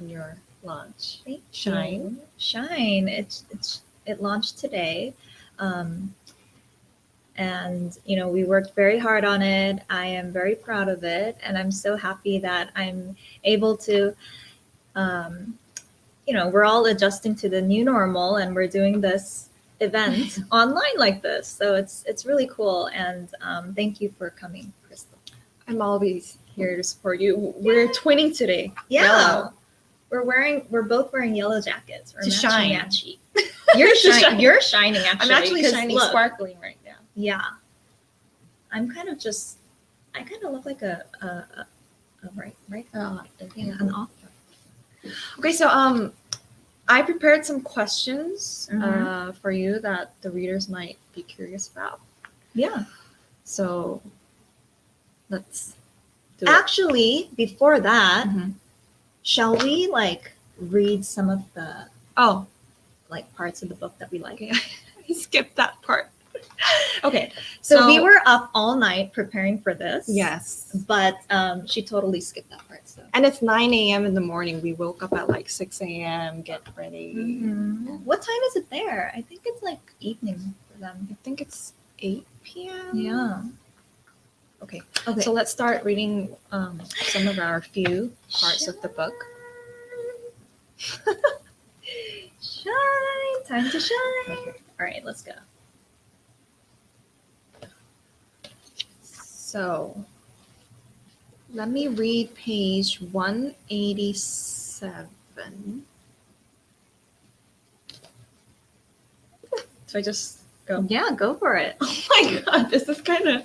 on your launch. Shine. It launched today. And, you know, we worked very hard on it. I am very proud of it. And I'm so happy that I'm able to, you know, we're all adjusting to the new normal and we're doing this event online like this. So it's really cool. And thank you for coming, Crystal. I'm always here to support you. We're twinning today. Yeah. Yellow. We're both wearing yellow jackets. We're To shine. matchy. You're shining. You're shining. Actually, I'm actually shining, look, sparkling right now. Yeah. I kind of look like a right. Yeah, an author. Okay, so I prepared some questions for you that the readers might be curious about. Yeah. So let's do it. Actually, before that, Mhm. shall we like read some of the Oh, like parts of the book that we like? okay. I skipped that part. Okay. So we were up all night preparing for this. Yes. But she totally skipped that part. So. And it's 9 a.m. in the morning. We woke up at like 6 a.m., get ready. Mm-hmm. What time is it there? I think it's like evening for them. I think it's 8 p.m. Yeah. Okay. So let's start reading some of our few parts of the book. Shine. Time to shine. Okay. All right, let's go. So let me read page 187. So I just go. Yeah, go for it. Oh my God, this is kind of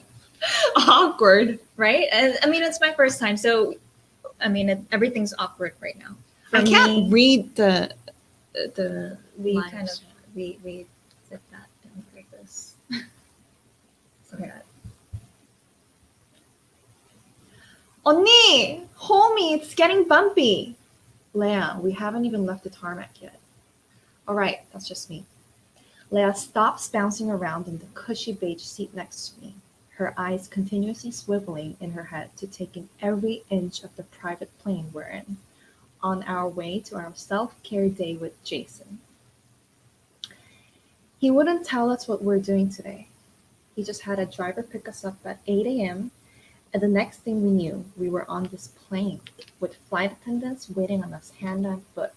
awkward. Right? I mean, it's my first time, so I mean, everything's awkward right now. I can't read the We lines. kind of we zip that in like this. Okay. Oni, homie, it's getting bumpy. Leah, we haven't even left the tarmac yet. All right, that's just me. Leah stops bouncing around in the cushy beige seat next to me, her eyes continuously swiveling in her head to take in every inch of the private plane we're in, on our way to our self-care day with Jason. He wouldn't tell us what we're doing today. He just had a driver pick us up at 8 a.m., and the next thing we knew, we were on this plane with flight attendants waiting on us hand and foot,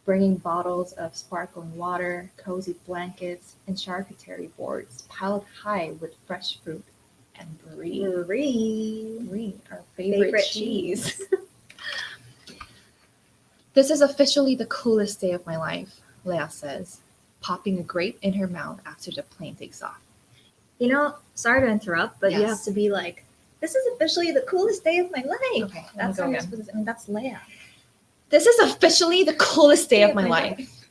bringing bottles of sparkling water, cozy blankets, and charcuterie boards piled high with fresh fruit and brie. Brie, our favorite cheese. This is officially the coolest day of my life, Leah says, popping a grape in her mouth after the plane takes off. You know, sorry to interrupt, but you Yes. have to be like, this is officially the coolest day of my life. Okay, That's how go you're again. supposed to, I mean, that's Leia. This is officially the coolest day of my life.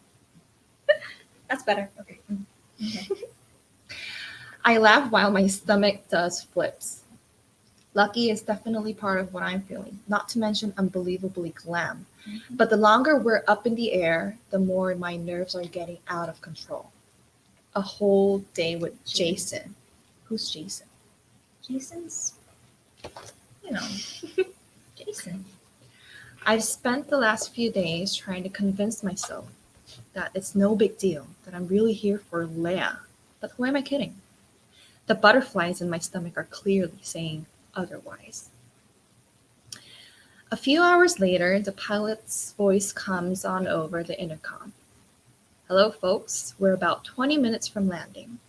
That's better. Okay. Okay. I laugh while my stomach does flips. Lucky is definitely part of what I'm feeling, not to mention unbelievably glam. But the longer we're up in the air, the more my nerves are getting out of control. A whole day with Jason. Who's Jason? Jason's, you know, Jason. I've spent the last few days trying to convince myself that it's no big deal, that I'm really here for Leah. But who am I kidding? The butterflies in my stomach are clearly saying otherwise. A few hours later, the pilot's voice comes on over the intercom. Hello, folks. We're about 20 minutes from landing.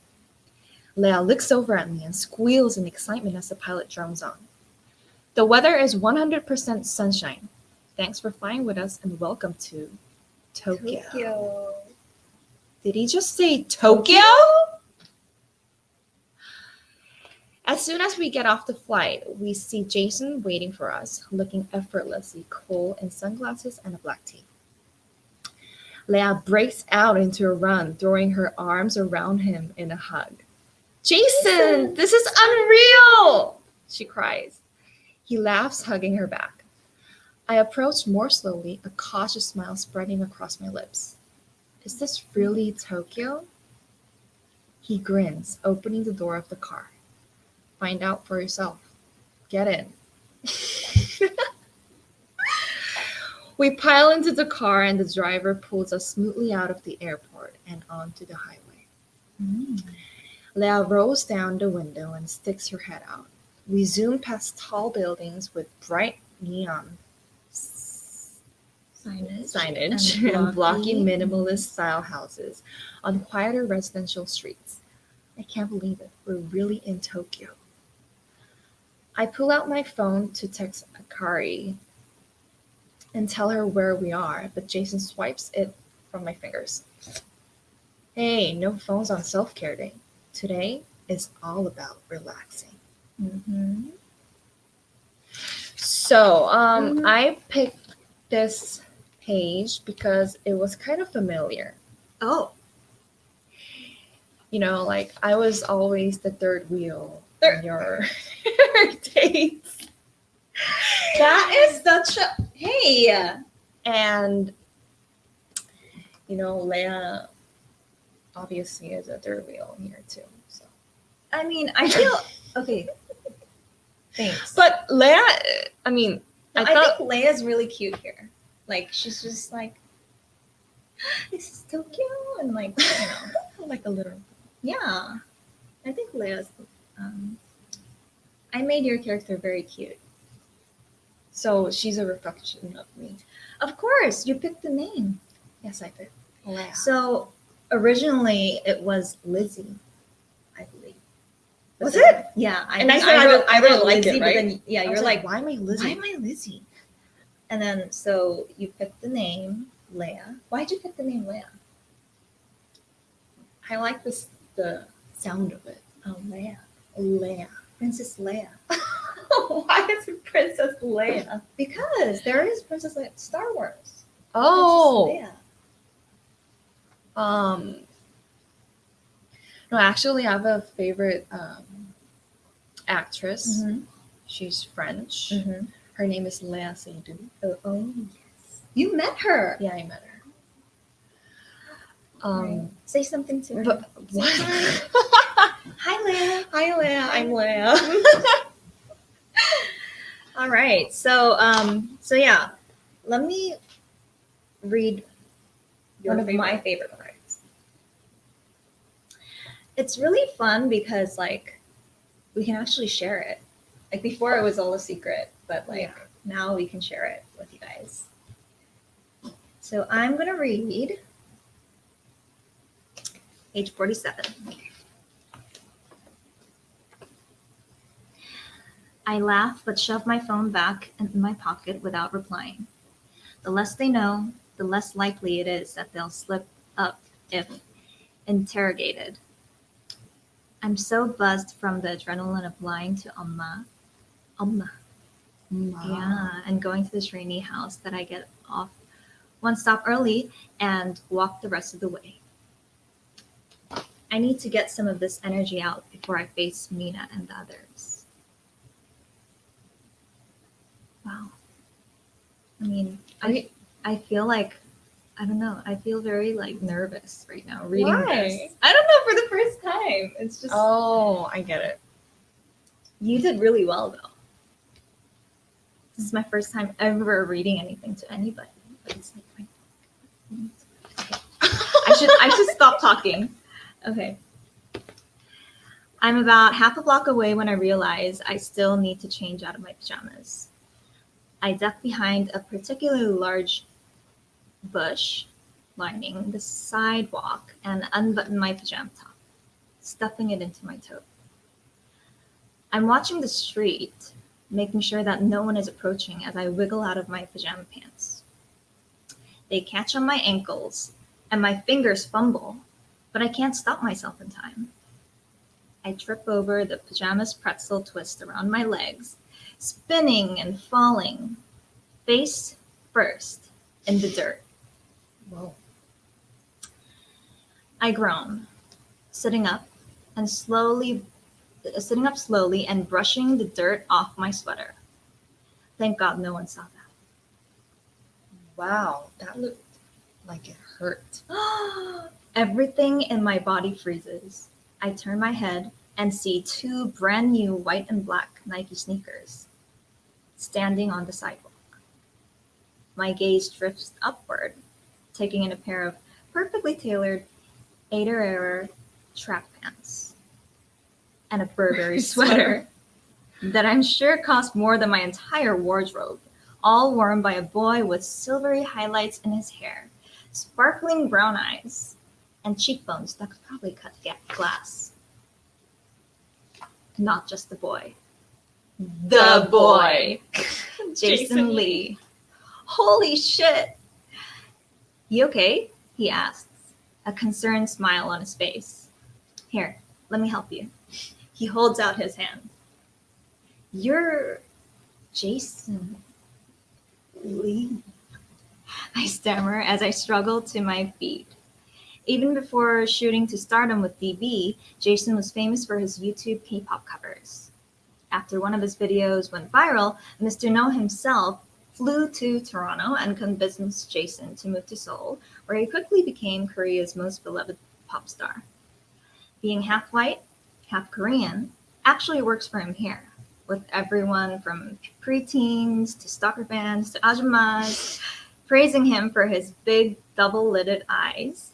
Leah looks over at me and squeals in excitement as the pilot drones on. The weather is 100% sunshine. Thanks for flying with us and welcome to Tokyo. Did he just say Tokyo? As soon as we get off the flight, we see Jason waiting for us, looking effortlessly cool in sunglasses and a black tee. Leah breaks out into a run, throwing her arms around him in a hug. Jason, this is unreal, she cries. He laughs, hugging her back. I approach more slowly, a cautious smile spreading across my lips. Is this really Tokyo? He grins, opening the door of the car. Find out for yourself. Get in. We pile into the car and the driver pulls us smoothly out of the airport and onto the highway. Leah rolls down the window and sticks her head out. We zoom past tall buildings with bright neon signage and blocky minimalist style houses on quieter residential streets. I can't believe it. We're really in Tokyo. I pull out my phone to text Akari and tell her where we are, but Jason swipes it from my fingers. Hey, no phones on self-care day. Today is all about relaxing. So I picked this page because it was kind of familiar. Oh. You know, like I was always the third wheel in your dates. That is such a... Hey! And, you know, Leah obviously is a third wheel here too. So I mean, I feel... Okay. Thanks. But Leah, I mean, I think Leia's really cute here. Like, she's just like, this is Tokyo, and like, you know, like a little. Yeah. I think Leia's, I made your character very cute. So she's a reflection of me. Of course, you picked the name. Yes, I did. Leah. So originally it was Lizzie, I believe. Was it? Yeah. I really like Lizzie, it, right? But then, yeah, you're like, why am I Lizzie? Why am I Lizzie? And then, so you picked the name Leia. Why'd you pick the name Leia? I like the sound of it. Oh, Leia. Leia. Princess Leia. Why is it Princess Leia? Because there is Princess Leia. Star Wars. Oh. Princess Leia. No, actually, I have a favorite actress. Mm-hmm. She's French. Mm-hmm. Her name is Léa Seydoux. Oh, yes. You met her. Yeah, I met her. Right. Say something to her. But what? Hi, Leia. Hi, Leia. I'm Leia. All right. So yeah, let me read one of my favorite parts. It's really fun because like we can actually share it. Like before it was all a secret, but like now we can share it with you guys. So I'm going to read page 47. I laugh but shove my phone back in my pocket without replying. The less they know, the less likely it is that they'll slip up if interrogated. I'm so buzzed from the adrenaline of lying to Amma. Yeah, and going to this rainy house that I get off one stop early and walk the rest of the way. I need to get some of this energy out before I face Mina and the others. Wow. I mean, I feel like, I don't know, I feel very like nervous right now reading this. I don't know, for the first time. It's just... Oh, I get it. You did really well though. This is my first time ever reading anything to anybody. But it's like I should stop talking. Okay. I'm about half a block away when I realize I still need to change out of my pajamas. I duck behind a particularly large bush lining the sidewalk and unbutton my pajama top, stuffing it into my tote. I'm watching the street, making sure that no one is approaching as I wiggle out of my pajama pants. They catch on my ankles and my fingers fumble, but I can't stop myself in time. I trip over the pajamas pretzel twist around my legs, spinning and falling, face first in the dirt. Whoa. I groan, sitting up slowly and brushing the dirt off my sweater. Thank God no one saw that. Wow, that looked like it hurt. Everything in my body freezes. I turn my head and see two brand new white and black Nike sneakers standing on the sidewalk. my gaze drifts upward, taking in a pair of perfectly tailored Ader track pants and a Burberry sweater that I'm sure cost more than my entire wardrobe, all worn by a boy with silvery highlights in his hair, sparkling brown eyes, and cheekbones that could probably cut glass. Not just the boy. The boy. Jason Lee. Holy shit. You okay? He asks, a concerned smile on his face. Here, let me help you. He holds out his hand. You're Jason Lee, I stammer as I struggle to my feet. Even before shooting to stardom with DB, Jason was famous for his YouTube K-pop covers. After one of his videos went viral, Mr. No himself flew to Toronto and convinced Jason to move to Seoul, where he quickly became Korea's most beloved pop star. Being half white, half Korean actually works for him here, with everyone from preteens to stalker fans to ajumas praising him for his big double-lidded eyes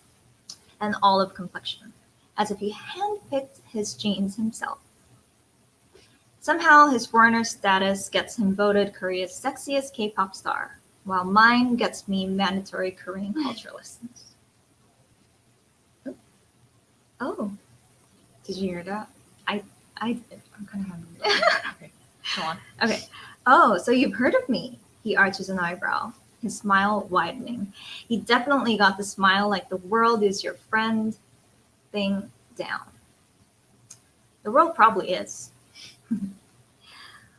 and olive complexion, as if he handpicked his genes himself. Somehow, his foreigner status gets him voted Korea's sexiest K-pop star, while mine gets me mandatory Korean culture lessons. Oh, did you hear that? I did. I'm kind of hungry. Okay, go on. Okay. Oh, so you've heard of me? He arches an eyebrow, his smile widening. He definitely got the smile like the world is your friend thing down. The world probably is.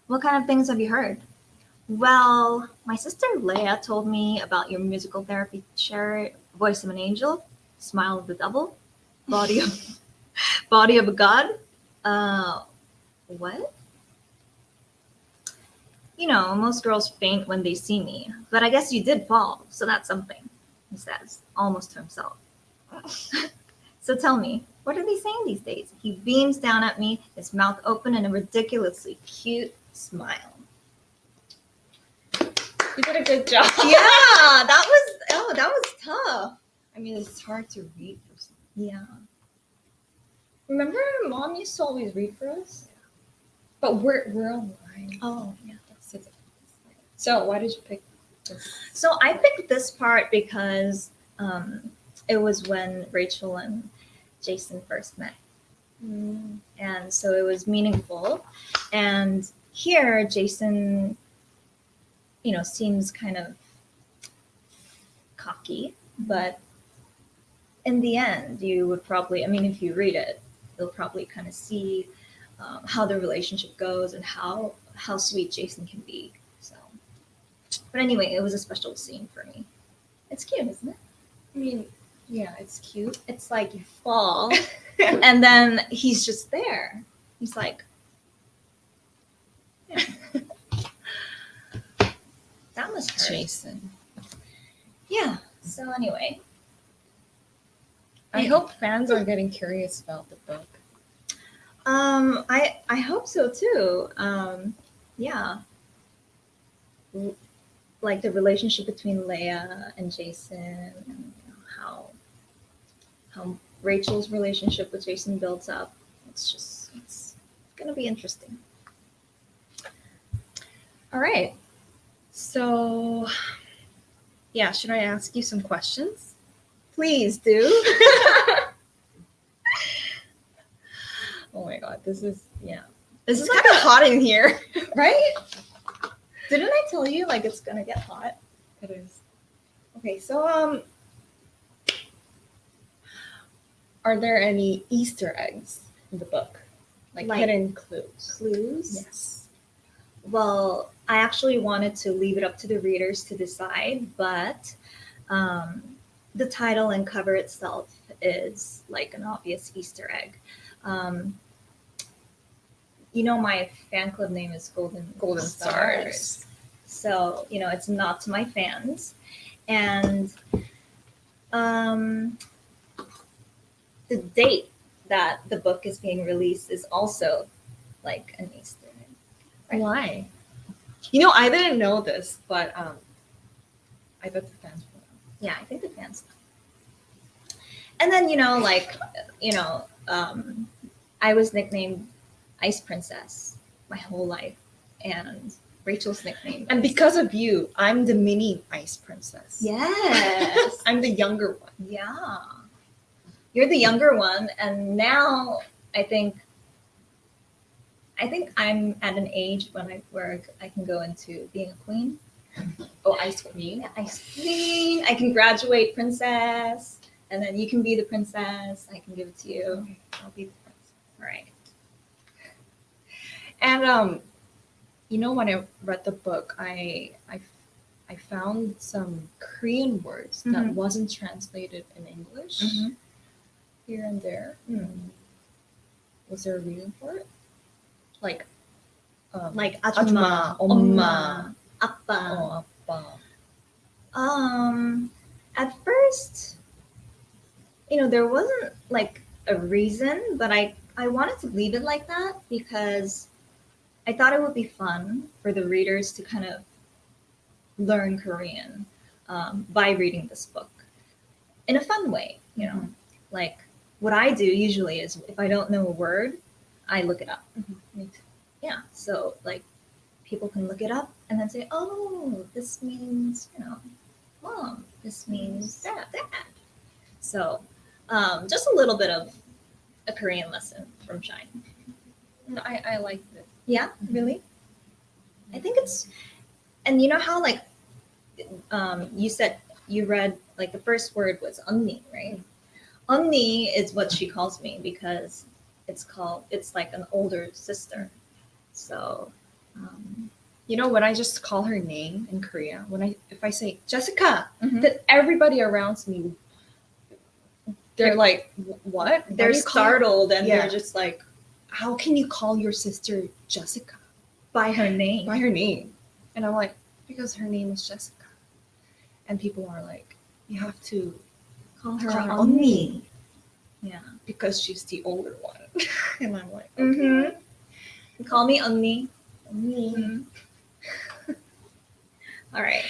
What kind of things have you heard? Well, my sister Leia told me about your musical therapy chair, Voice of an Angel, Smile of the Devil, Body of a God. What? You know, most girls faint when they see me, but I guess you did fall, so that's something, he says, almost to himself. So tell me, what are they saying these days? He beams down at me, his mouth open in a ridiculously cute smile. You did a good job. Yeah, that was tough. I mean, it's hard to read for some. Yeah. Remember, Mom used to always read for us? But we're online. Oh, yeah. So why did you pick this? So I picked this part because it was when Rachel and Jason first met. And so it was meaningful. And here, Jason, seems kind of cocky, but in the end, you would probably, if you read it, you'll probably kind of see how the relationship goes and how sweet Jason can be. So, but anyway, it was a special scene for me. It's cute, isn't it? I mean, yeah, it's cute. It's like you fall, and then he's just there. He's like, yeah. That was hurt. Jason. Yeah. So anyway, I hope fans are getting curious about the book. I hope so too. Yeah. Like the relationship between Leia and Jason, and how Rachel's relationship with Jason builds up. It's gonna be interesting. All right. So, yeah, should I ask you some questions? Please do. Oh my God, this is This This is is kind kinda of hot in here, right. Didn't I tell you like it's gonna get hot? It is. Okay, so are there any Easter eggs in the book, like hidden clues? Clues? Yes. Well, I actually wanted to leave it up to the readers to decide, but the title and cover itself is like an obvious Easter egg. My fan club name is Golden Stars. So, it's not to my fans. And the date that the book is being released is also like an Easter egg. Right? Why? I didn't know this, but I bet the fans will know. Yeah, I think the fans know. And then, I was nicknamed Ice Princess my whole life. And Rachel's nickname. And because of you, I'm the mini Ice Princess. Yes. I'm the younger one. Yeah. You're the younger one. And now I think I'm at an age where I can go into being a queen. Oh, Ice Queen? Yeah, Ice Queen. I can graduate princess. And then you can be the princess. I can give it to you. Okay, I'll be the princess. All right. And when I read the book, I found some Korean words that wasn't translated in English here and there. Was there a reason for it? Like 아줌마, 엄마, 아빠. 아빠. At first, there wasn't like a reason, but I wanted to leave it like that because I thought it would be fun for the readers to kind of learn Korean by reading this book in a fun way, Like what I do usually is if I don't know a word, I look it up. Me too. Yeah, so like people can look it up and then say, oh, this means, mom, this means dad. So just a little bit of a Korean lesson from Shine. I like it. Yeah, really? I think it's, and you know how like you said you read like the first word was 언니, right? 언니 is what she calls me because it's like an older sister. So when I just call her name in Korea, if I say Jessica, then everybody around me, they're like, what? They're startled and they're just like, how can you call your sister Jessica? By her name. By her name. And I'm like, because her name is Jessica. And people are like, you have to call her 언니. Yeah. Because she's the older one. And I'm like, okay. Call me 언니. 언니. All right.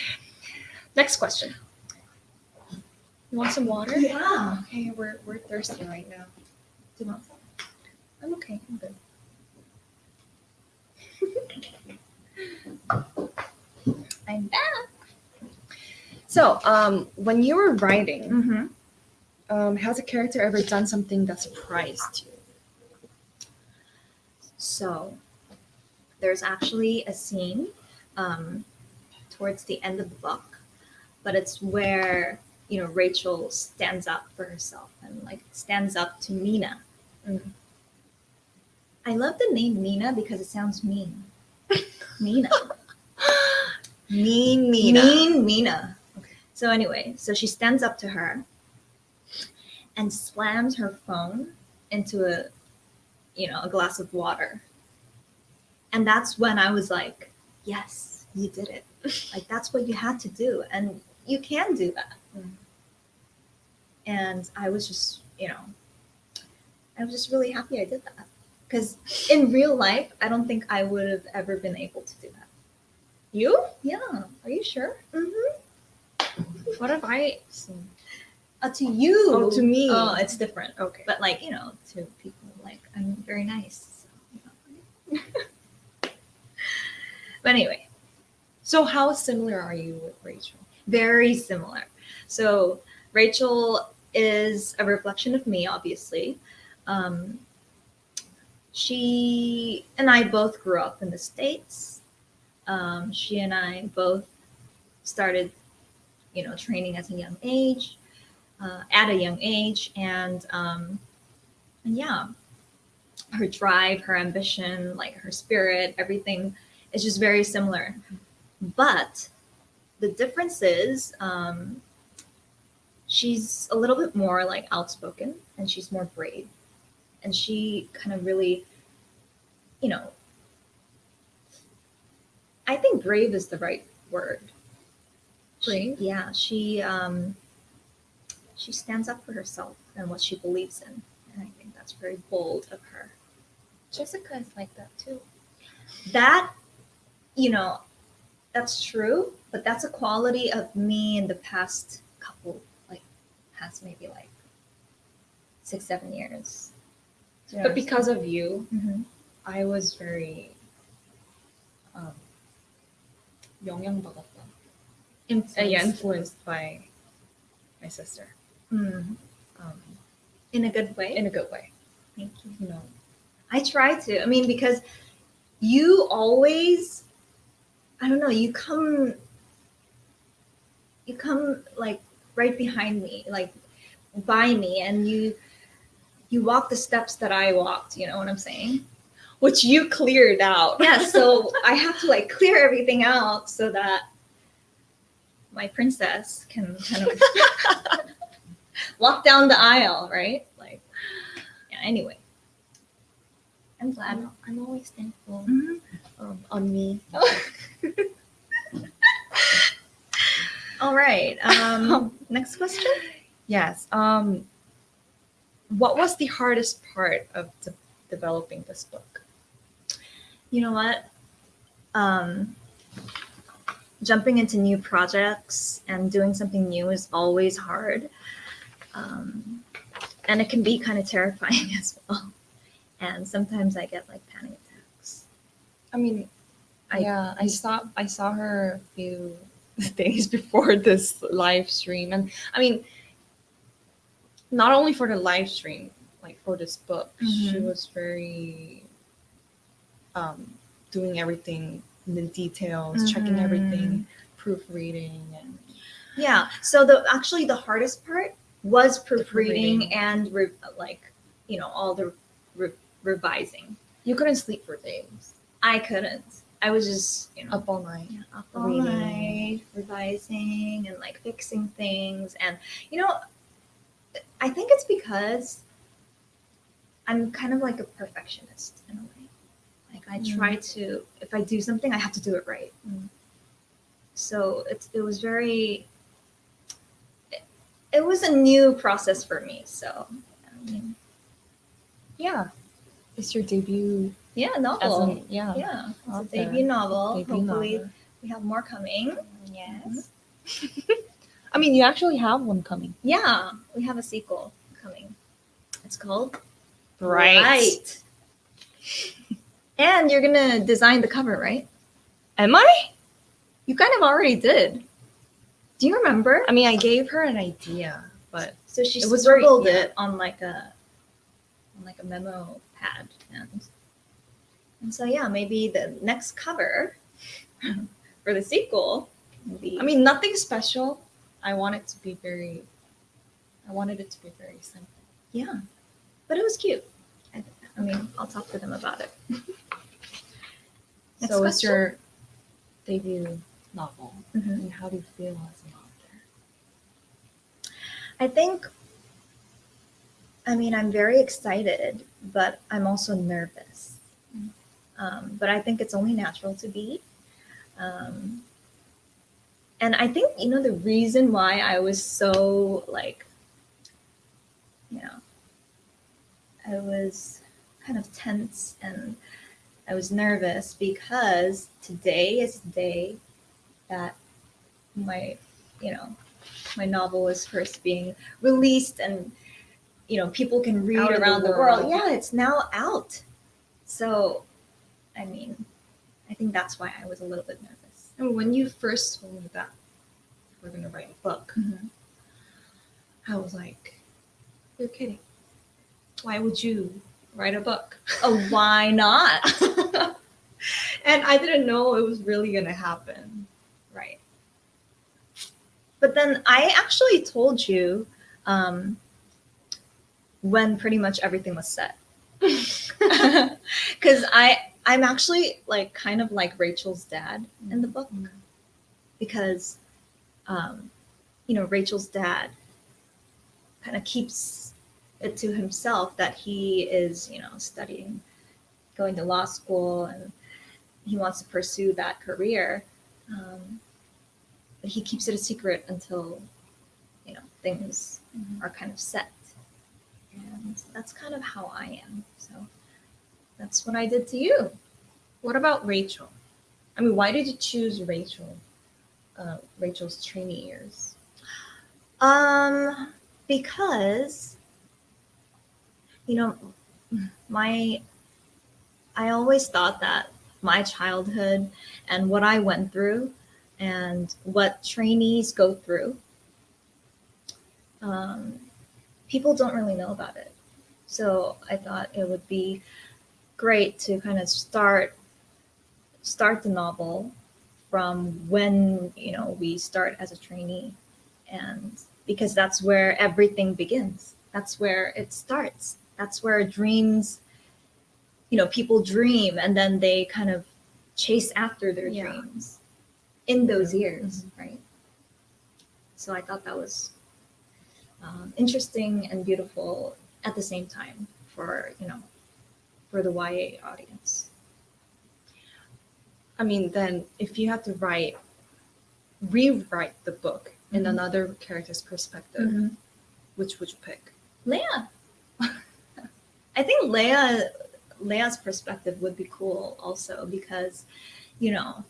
Next question. You want some water? Yeah. Okay, we're thirsty right now. Do you want some? I'm okay. I'm good. I'm back. So, when you were writing, has a character ever done something that surprised you? So, there's actually a scene towards the end of the book, but it's where Rachel stands up for herself and like stands up to Mina. I love the name Mina because it sounds mean. Mina. Mean Mina. Mean Mina. Okay. So anyway, so she stands up to her and slams her phone into a glass of water. And that's when I was like, yes, you did it. Like that's what you had to do. And you can do that. And I was just, really happy I did that. Because in real life, I don't think I would have ever been able to do that. You? Yeah. Are you sure? What have I seen? To you. Oh, to me. Oh, it's different. Okay. But like, to people, like, I'm very nice. So, But anyway. So how similar are you with Rachel? Very similar. So Rachel is a reflection of me, obviously. She and I both grew up in the States. She and I both started, training at a young age, and yeah, her drive, her ambition, like her spirit, everything is just very similar. But the difference is she's a little bit more like outspoken and she's more brave. And she kind of really, I think brave is the right word. Brave? She stands up for herself and what she believes in. And I think that's very bold of her. Jessica is like that too. That, That's true, but that's a quality of me in the past couple, like past maybe like 6-7 years. But because of you, Mm-hmm. I was very 영향받았다. Influenced by my sister. Mm. Um, In a good way. in a good way. Thank you. You know. I try to. I mean, because you always, I don't know, you come like right behind me, like by me, and you walk the steps that I walked. You know what I'm saying? Which you cleared out. Yeah. So I have to like clear everything out so that my princess can kind of walk down the aisle, right? Like, yeah. Anyway, I'm glad. I'm always thankful Mhm. on me. All right. Next question. Yes. What was the hardest part of developing this book? You know what? Jumping into new projects and doing something new is always hard. And it can be kind of terrifying as well. And sometimes I get like panic attacks. I mean, I I saw her a few days before this live stream, and I mean, not only for the live stream, like for this book, she Mhm. was very doing everything in the details, checking everything, proofreading, and Yeah. So actually the hardest part was proofreading and all the revising. you couldn't sleep for days. I couldn't. I was just Up all night. up all reading. night revising and like fixing things, and I think it's because I'm kind of like a perfectionist in a way. Like I try to, if I do something, I have to do it right. So it was very. It was a new process for me. So, I mean, Yeah, it's your debut. yeah, As novel. in, yeah, Yeah, it's a author. debut novel. Debut Hopefully, novel. we have more coming. Yes. I mean, you actually have one coming. Yeah, we have a sequel coming. It's called Bright. And you're gonna design the cover, right? Am I? You kind of already did. Do you remember? I mean, I gave her an idea, but So she it was scribbled very- it on like a memo pad, and so yeah, maybe the next cover for the sequel will be. I mean, nothing special. I wanted it to be very simple. Yeah, but it was cute. I mean, I'll talk to them about it. Next So it's question? your debut novel. Mhm. And how do you feel as an author? I think, I mean, I'm very excited, but I'm also nervous. But I think it's only natural to be. And I think, the reason why I was so I was kind of tense and I was nervous because today is the day that my novel is first being released, and people can read Out in the around the world. world. Yeah, it's now out. So, I mean, I think that's why I was a little bit nervous. And when you first told me that we're gonna write a book, I was like, "You're kidding? Why would you write a book?" Oh, why not? And I didn't know it was really gonna happen. Right. But then I actually told you when pretty much everything was set. Because I'm actually kind of like Rachel's dad in the book, because Rachel's dad kind of keeps it to himself that he is studying, going to law school, and he wants to pursue that career, but he keeps it a secret until things are kind of set. And that's kind of how I am. So that's what I did to you. What about Rachel? I mean, why did you choose Rachel's trainee years? Because, you know, I always thought that my childhood and what I went through and what trainees go through, people don't really know about it. So I thought it would be great to kind of start the novel from when, you know, we start as a trainee, and because that's where everything begins. That's where it starts. That's where dreams, you know, people dream and then they kind of chase after their dreams in those years, right? So I thought that was interesting and beautiful at the same time for, you know, for the YA audience. I mean, then if you had to rewrite the book in another character's perspective, which would you pick? Leia. I think Leia's perspective would be cool also because, you know,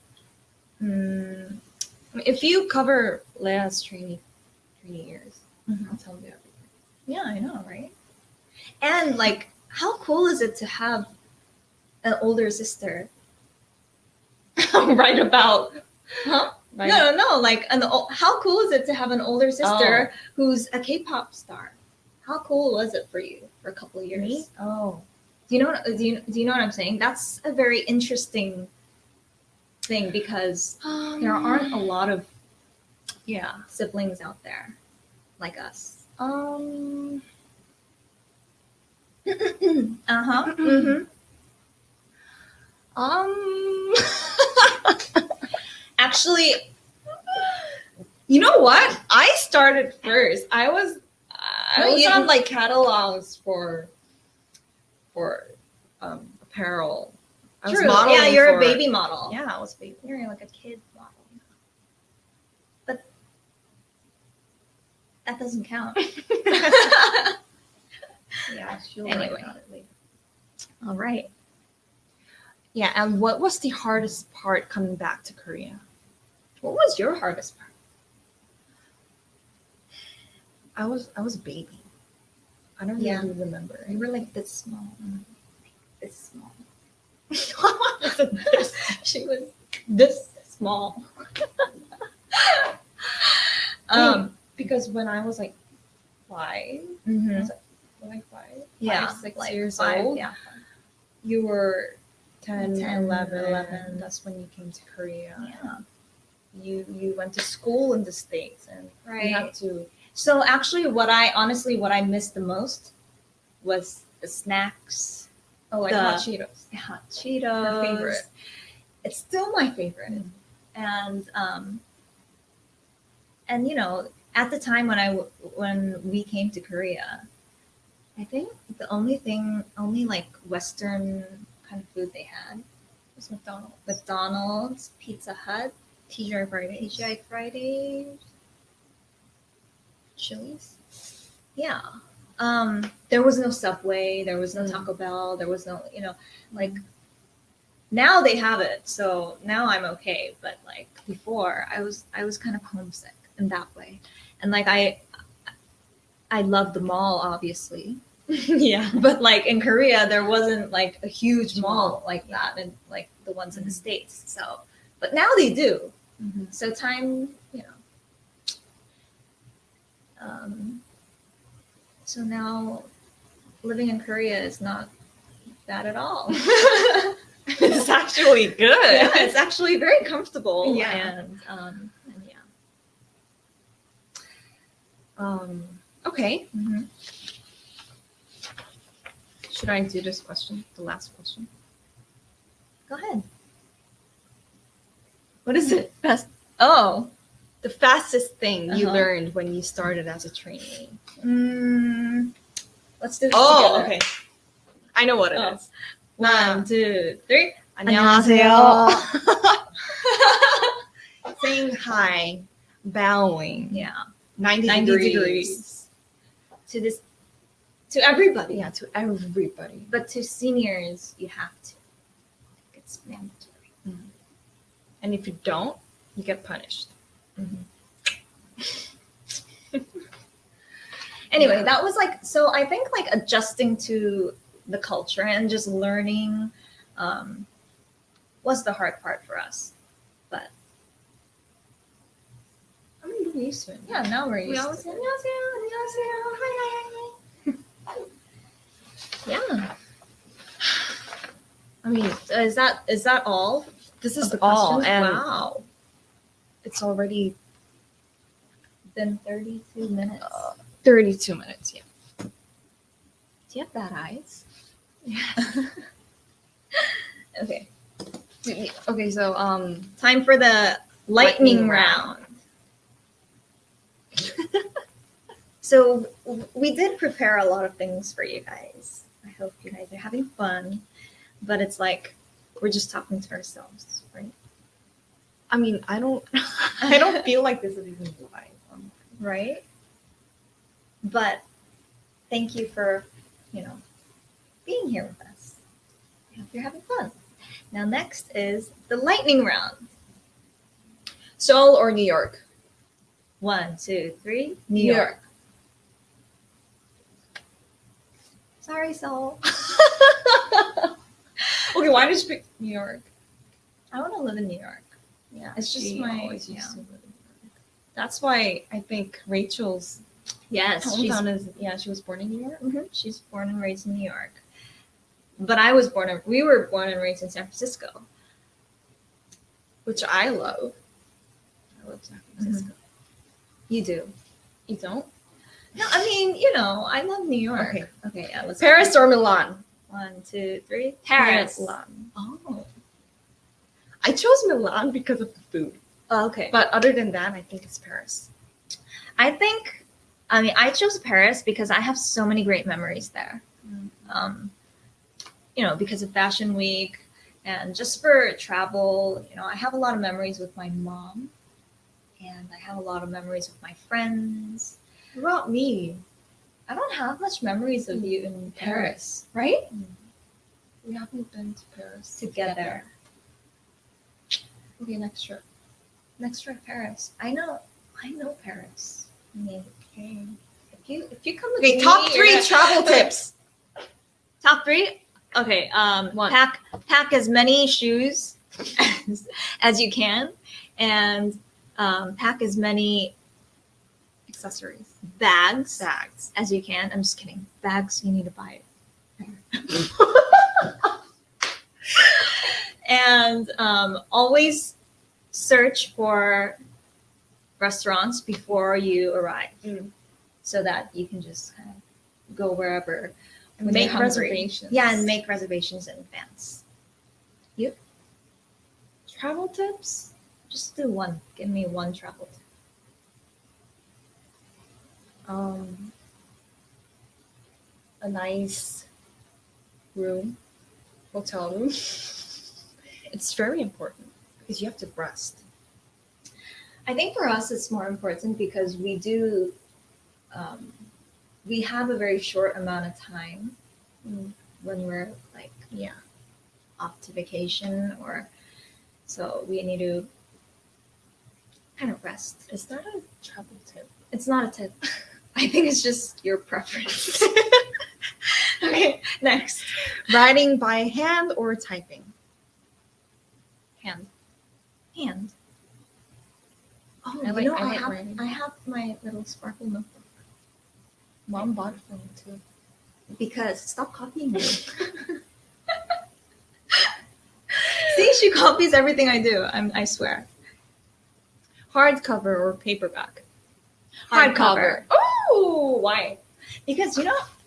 I mean, if you cover Leia's trainee years, I'll tell you everything. Yeah, I know, right? And like, how cool is it to have an older sister? Right about, huh? Right. No. Like, how cool is it to have an older sister who's a K-pop star? How cool was it for you for a couple of years? Me? Oh, do you know what I'm saying? That's a very interesting thing because there aren't a lot of siblings out there like us. Actually, you know what? I started first. I was on like catalogs for apparel. I was True. modeling Yeah, you're for- a baby model. Yeah, I was a baby. You're like a kid model. But that doesn't count. Yeah, she'll Anyway. write about it later. All right. Yeah, and what was the hardest part coming back to Korea? What was your hardest part? I was a baby. I don't really remember. You were like this small. This small. She was this small. Because when I was like 5, I was like 5, 6 years old. Yeah. You were 10, 11. 11. That's when you came to Korea. Yeah. You went to school in the States and you had to. So actually what I missed the most was the snacks. Oh, like The- hot Cheetos. Hot Cheetos. Your favorite. It's still my favorite. And you know, at the time when we came to Korea, I think the only like Western kind of food they had was McDonald's, Pizza Hut, TGI Fridays. Chili's. Yeah. There was no Subway, there was no Taco Bell, there was no, you know, like now they have it, so now I'm okay. But like before, I was kind of homesick in that way, and like I love the mall, obviously. Yeah. But like in Korea, there wasn't like a huge mall like that, and like the ones in the States. So, but now they do. So time, you know. So now living in Korea is not bad at all. It's actually good. Yeah, it's actually very comfortable. Yeah. And Okay. Should I do this question? The last question. Go ahead. What is it? The fastest thing you learned when you started as a trainee. Let's do this together. Okay. I know what it is. 1, 2, 3. 안녕하세요. Saying hi, bowing. Yeah. 90 degrees. To everybody. Yeah, to everybody. But to seniors, you have to. It's mandatory. And if you don't, you get punished. Anyway, Yeah. that was like, so I think like adjusting to the culture and just learning was the hard part for us. But I mean, we're used to it. yeah, now we're We used always to say, it. "안녕하세요, hi, hi." Yeah. I mean, is that all? This of is the all. questions? And Wow. it's already Been 32 minutes. 32 minutes. Yeah. Do you have bad eyes? Yeah. Okay. Okay, so Time for the lightning Lightning round. So we did prepare a lot of things for you guys. I hope you guys are having fun, but it's like we're just talking to ourselves, right? I mean, I don't feel like this is even live. Right? But thank you for, being here with us. I hope you're having fun. Now next is the lightning round. Seoul or New York? 1, 2, 3. New York. Sorry, Seoul. Okay, why did you pick New York? I want to live in New York. Yeah, It's just she my- always used yeah. to live in New York. That's why I think Rachel's Yes, hometown is she was born in New York. she's born and raised in New York. But we were born and raised in San Francisco. Which I love. I love San Francisco. You do. You don't? No, I mean, I love New York. Okay. Okay, yeah, let's Paris or Milan? 1, 2, 3. Paris. Milan. Oh. I chose Milan because of the food. Oh, okay. But other than that, I think it's Paris. I chose Paris because I have so many great memories there. Because of Fashion Week and just for travel, I have a lot of memories with my mom and I have a lot of memories with my friends. What about me? I don't have much memories of you in Paris, right? We haven't been to Paris Together. Okay, next trip. Next trip, Paris. I know Paris. I mean, Okay. if you come with Okay, me, top you're 3 gonna- travel tips. Top 3? Okay. 1. Pack as many shoes as you can, and pack as many Accessories. bags Bags. as you can. I'm just kidding. Bags you need to buy. And always search for restaurants before you arrive, so that you can just kind of go wherever. when Make you're hungry. reservations. Yeah, and make reservations in advance. Travel tips? Just do one. Give me one travel tip. A nice room, hotel room. It's very important because you have to rest. I think for us it's more important because we do. We have a very short amount of time when we're like off to vacation, or so we need to kind of rest. Is that a travel tip? It's not a tip. I think it's just your preference. Okay, next. Writing by hand or typing? Hand. Oh, I like I have my little sparkle notebook. Mom bought it for me too. Because stop copying me. See, she copies everything I do. I swear. Hardcover or paperback? Hardcover. Oh, why? Because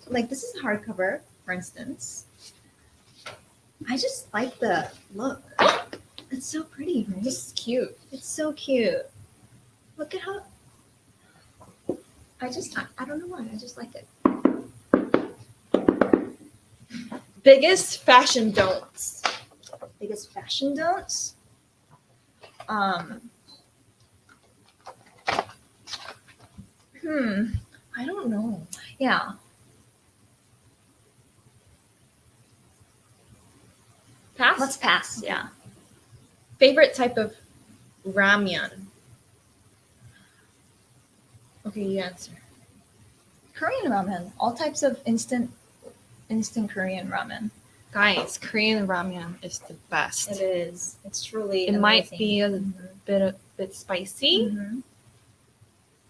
like this is a hardcover, for instance. I just like the look. It's so pretty, right? This is cute. It's so cute. Look at how. I don't know why. I just like it. Biggest fashion don'ts? Biggest fashion don'ts. I don't know. Yeah. Pass? Let's pass. Yeah. Favorite type of Ramyun. Okay, you answer. Korean ramen. All types of instant Korean ramen. Guys, Korean ramyun is the best. It is. It's truly It amazing. might be a Mhm. bit spicy, Mhm.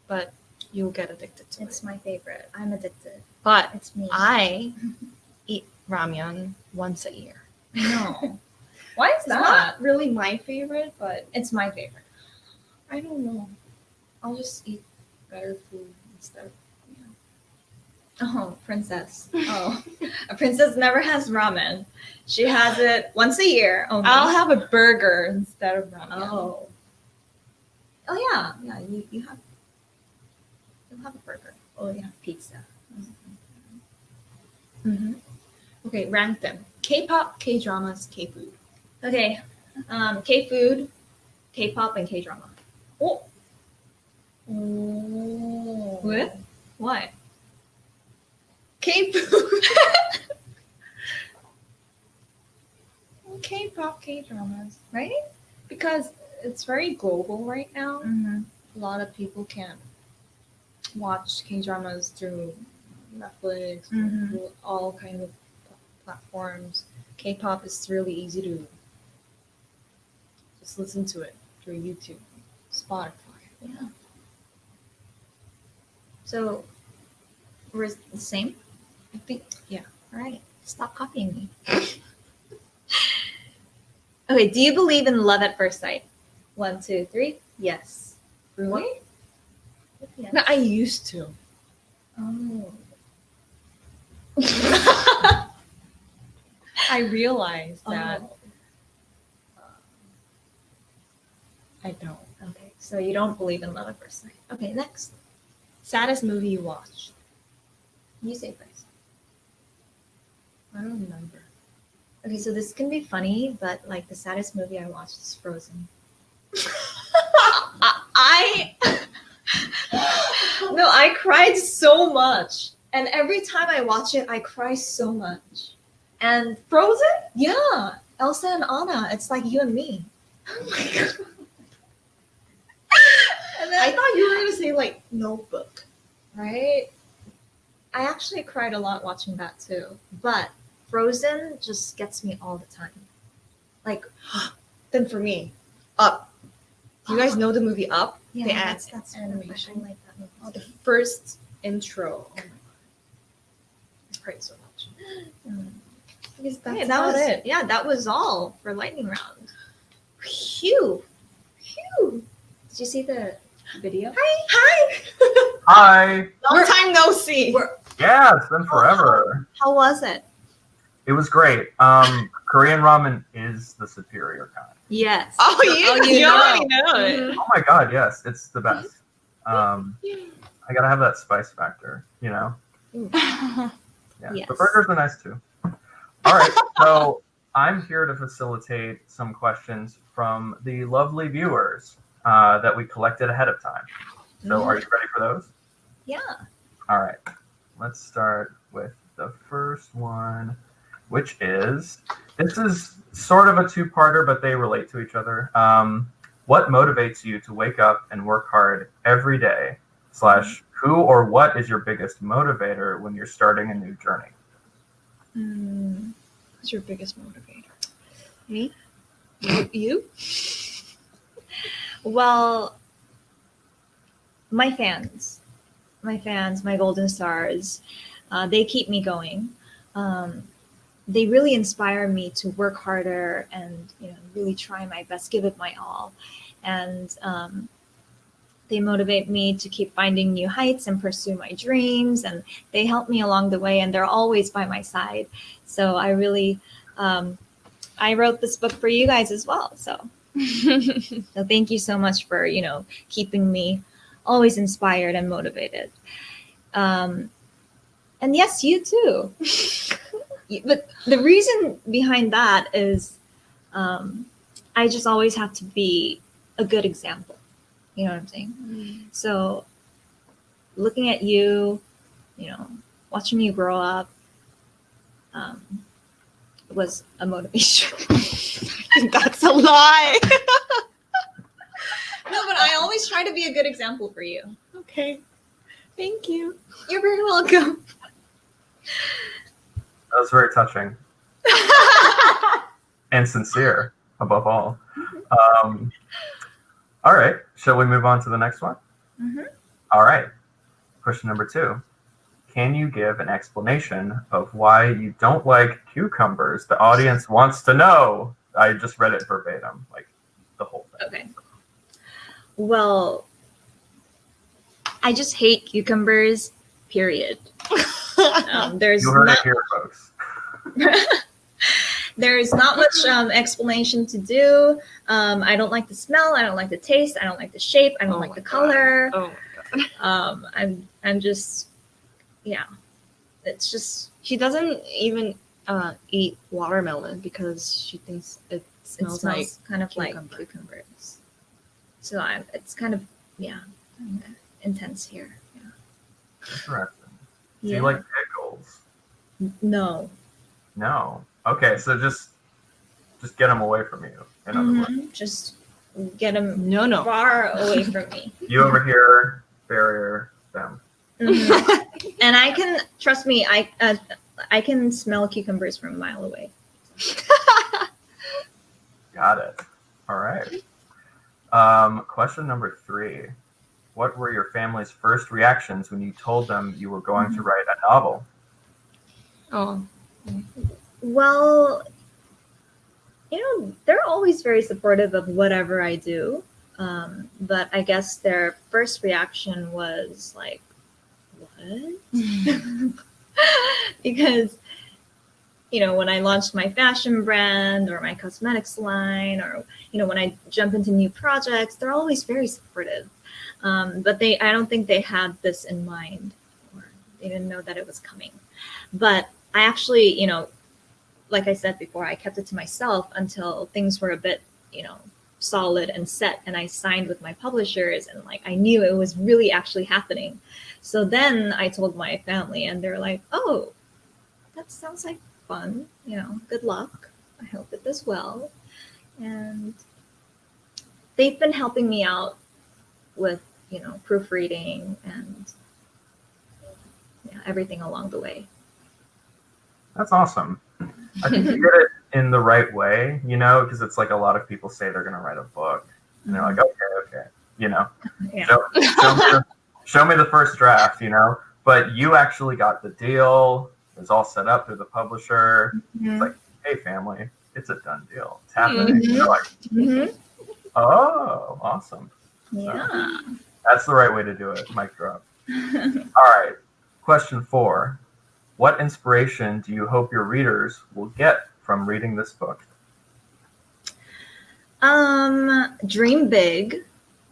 but you'll get addicted to It's it. my favorite. I'm addicted. But It's me. I eat ramyun once a year. No. Why is It's that? not really my favorite, but It's my favorite. I don't know. I'll just eat better food instead of. Oh, princess. Oh, a princess never has ramen. She has it once a year only. I'll have a burger instead of ramen. Oh. Oh yeah, yeah. You'll have a burger. Oh yeah, pizza. Mm-hmm. Okay, rank them. K-pop, K-dramas, K-food. Okay, K-food, K-pop, and K-drama. Oh. What? What? K-food. K-pop, K-dramas, Right? because it's very global right now. Mm-hmm. A lot of people can't watch K-dramas through Netflix, Mhm. through all kind of platforms. K-pop is really easy to just listen to it through YouTube, Spotify. Yeah. So we're the same. I think, yeah. All right. Stop copying me. Okay. Do you believe in love at first sight? 1, 2, 3. Yes. Really? Yes. No, I used to. Oh. I realized that Oh. I don't. Okay. So you don't believe in love at first sight. Okay. Next. Saddest movie you watched? You say first. I don't remember. Okay. So this can be funny, but like the saddest movie I watched is Frozen. No, I cried so much. And every time I watch it, I cry so much. And Frozen? yeah, Elsa and Anna, it's like you and me. Oh my god. And I then, thought you were gonna say like Notebook. right? I actually cried a lot watching that too. But Frozen just gets me all the time. Like, Then for me, Up. Do you guys know the movie Up? yeah, The that's animation. I like that movie. Oh, the too. first intro. Oh my god. I cried so much. Mm. Because Okay, that was it. Yeah, that was all for lightning round. Phew. Phew. Did you see the video? Hi. Hi. Long time no see. Yeah, it's been forever. How was it? It was great. Korean ramen is the superior kind. Yes. Oh, you know. already know it. Mhm. Oh my god, yes, it's the best. I gotta have that spice factor, you know? Yeah. Yes. The burgers are nice too. All right, so I'm here to facilitate some questions from the lovely viewers that we collected ahead of time. So are you ready for those? Yeah. All right, let's start with the first one, which is, this is sort of a two-parter, but they relate to each other. What motivates you to wake up and work hard every day? / who or what is your biggest motivator when you're starting a new journey? What's your biggest motivator? Me? You? Well, my fans, my golden stars, they keep me going. They really inspire me to work harder and really try my best, give it my all, and they motivate me to keep finding new heights and pursue my dreams. And they help me along the way, and they're always by my side. So I really, I wrote this book for you guys as well. So, so thank you so much for keeping me always inspired and motivated. And yes, you too. But the reason behind that is I just always have to be a good example. You know what I'm saying? So looking at you, watching you grow up was a motivation. That's a lie. No, but I always try to be a good example for you. Okay. Thank you. You're very welcome. That was very touching and sincere, above all. All right. Shall we move on to the next one? Mm-hmm. All right. Question number 2. Can you give an explanation of why you don't like cucumbers? The audience wants to know. I just read it verbatim, like the whole thing. Okay. Well, I just hate cucumbers, period. There's You heard not, it here, folks. there's not much explanation to do. I don't like the smell. I don't like the taste. I don't like the shape. I don't like the color. Oh my god. I'm just, yeah. It's just, She doesn't even eat watermelon because she thinks it smells like kind of cucumber. like cucumbers. So it's kind of, yeah, intense here. Yeah. Interesting. Do Yeah. you like pickles? No. No. Okay, so just get them away from you. In other words, Just get them No. far away from me. you over here, barrier them. Mhm. And I can, trust me, I can smell cucumbers from a mile away. Got it. All right. Question number 3. What were your family's first reactions when you told them you were going to write a novel? Oh. Well, they're always very supportive of whatever I do. But I guess their first reaction was like, what? Because, when I launched my fashion brand or my cosmetics line, or, when I jump into new projects, they're always very supportive. But I don't think they had this in mind, or they didn't know that it was coming. But I actually, like I said before, I kept it to myself until things were a bit, solid and set, and I signed with my publishers, and I knew it was really actually happening. So then I told my family, and they're like, oh, that sounds like fun, good luck. I hope it does well. And they've been helping me out with, proofreading and everything along the way. That's awesome. I think you did it in the right way, because it's like a lot of people say they're going to write a book. And they're like, okay. Yeah. Show me the first draft, But you actually got the deal. It was all set up through the publisher. It's like, hey, family, it's a done deal. It's happening. You're like, oh, awesome. Yeah. So, that's the right way to do it. Mic drop. All right. Question 4. What inspiration do you hope your readers will get from reading this book? Dream big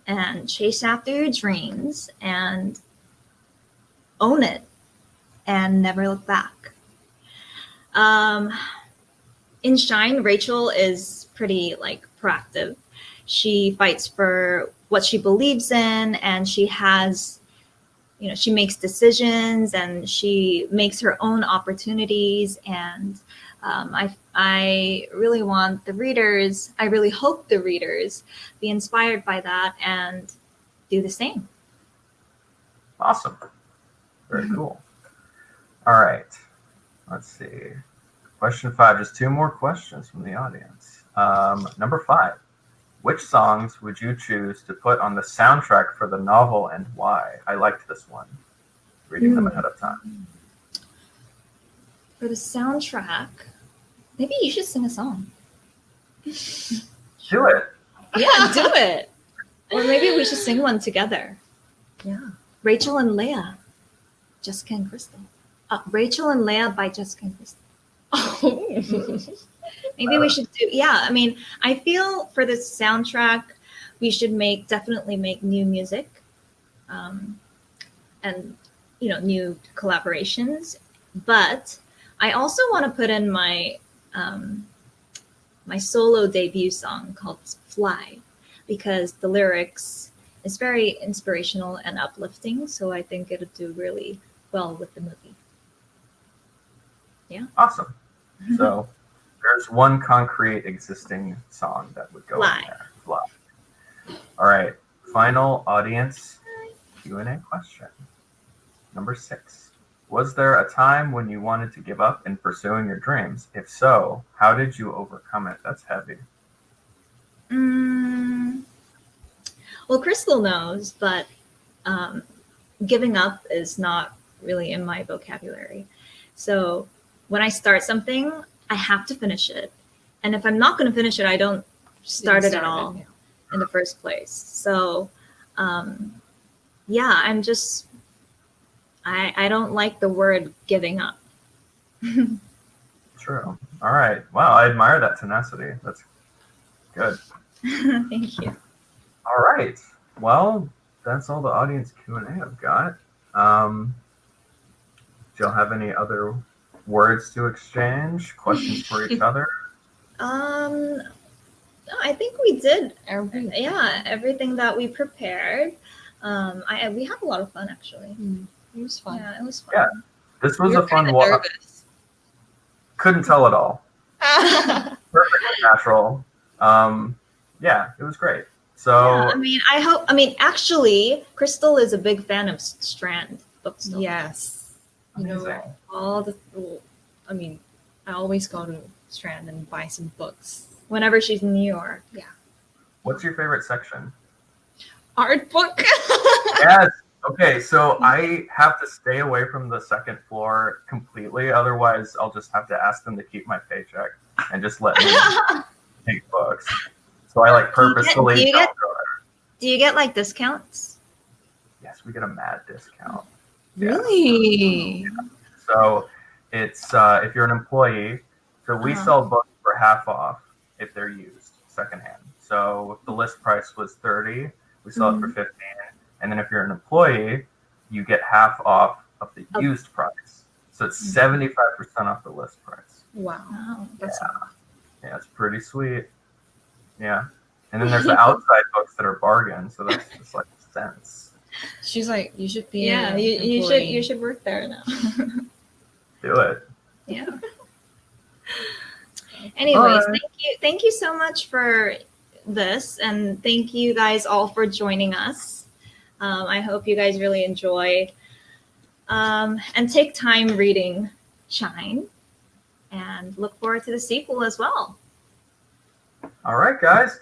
and chase after your dreams and own it and never look back. In Shine, Rachel is pretty proactive. She fights for what she believes in, and she has, she makes decisions and she makes her own opportunities. And I really want the readers, I really hope the readers be inspired by that and do the same. Awesome. Very cool. All right. Let's see. Question 5, just 2 more questions from the audience. Number 5. Which songs would you choose to put on the soundtrack for the novel, and why? I liked this one, reading them ahead of time. For the soundtrack, maybe you should sing a song. Do it. Yeah, do it. Or maybe we should sing one together. Yeah. Rachel and Leah, Jessica and Crystal. Rachel and Leah by Jessica and Crystal. Maybe we should do, I feel for this soundtrack, we should definitely make new music, and, new collaborations. But I also want to put in my, my solo debut song called Fly, because the lyrics is very inspirational and uplifting. So I think it'll do really well with the movie. Yeah. Awesome. So there's one concrete existing song that would go in there. Fly. All right. final audience Q&A question. Number 6. Was there a time when you wanted to give up in pursuing your dreams? If so, how did you overcome it? That's heavy. Well, Crystal knows, but giving up is not really in my vocabulary. So when I start something, I have to finish it. And if I'm not going to finish it, I don't start it at all in the first place. So yeah, I don't like the word giving up. True. All right. Wow, I admire that tenacity. That's good. Thank you. All right. Well, that's all the audience Q&A I've got. Do y'all have any other words to exchange? Questions for each other? No, I think we did. Yeah, everything that we prepared. We had a lot of fun actually. It was fun. Yeah, it was fun. Yeah. This was a fun walk. walk. Couldn't tell at all. Perfect and natural. Yeah, it was great. So yeah, actually, Crystal is a big fan of Strand bookstore. Yes. Amazing. I always go to Strand and buy some books. Whenever she's in New York. Yeah. What's your favorite section? Art book. Yes. Okay, so I have to stay away from the second floor completely. Otherwise, I'll just have to ask them to keep my paycheck and just let me take books. So I purposefully don't go there. Do you get discounts? Yes, we get a mad discount. Really? Yeah. So it's if you're an employee, so we sell books for half off if they're used secondhand. So if the list price was $30, we sell it for $15. And then if you're an employee, you get half off of the used price. So it's 75% off the list price. Wow. Yeah, it's pretty sweet. Yeah. And then there's the outside books that are bargains. So that's just cents. She's like, you should be. Yeah, you should work there now. Do it. Yeah. Anyways, thank you so much for this, and thank you guys all for joining us. I hope you guys really enjoyed, and take time reading Shine, and look forward to the sequel as well. All right, guys.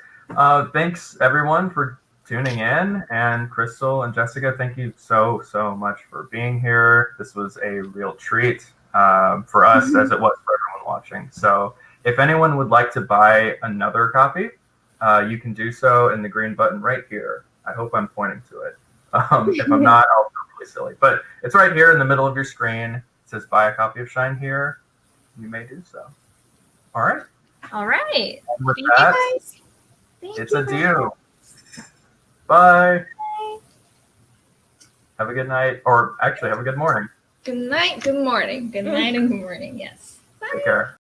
Thanks everyone for tuning in, and Crystal and Jessica, thank you so much for being here. This was a real treat for us as it was for everyone watching. So if anyone would like to buy another copy, you can do so in the green button right here. I hope I'm pointing to it. If I'm not, I'll feel really silly. But it's right here in the middle of your screen. It says buy a copy of Shine here. You may do so. All right. All right. And with Thank that, you guys. it's a deal. Bye. Have a good night, or actually have a good morning. Good night, good morning. Good night and good morning. Yes. Take care.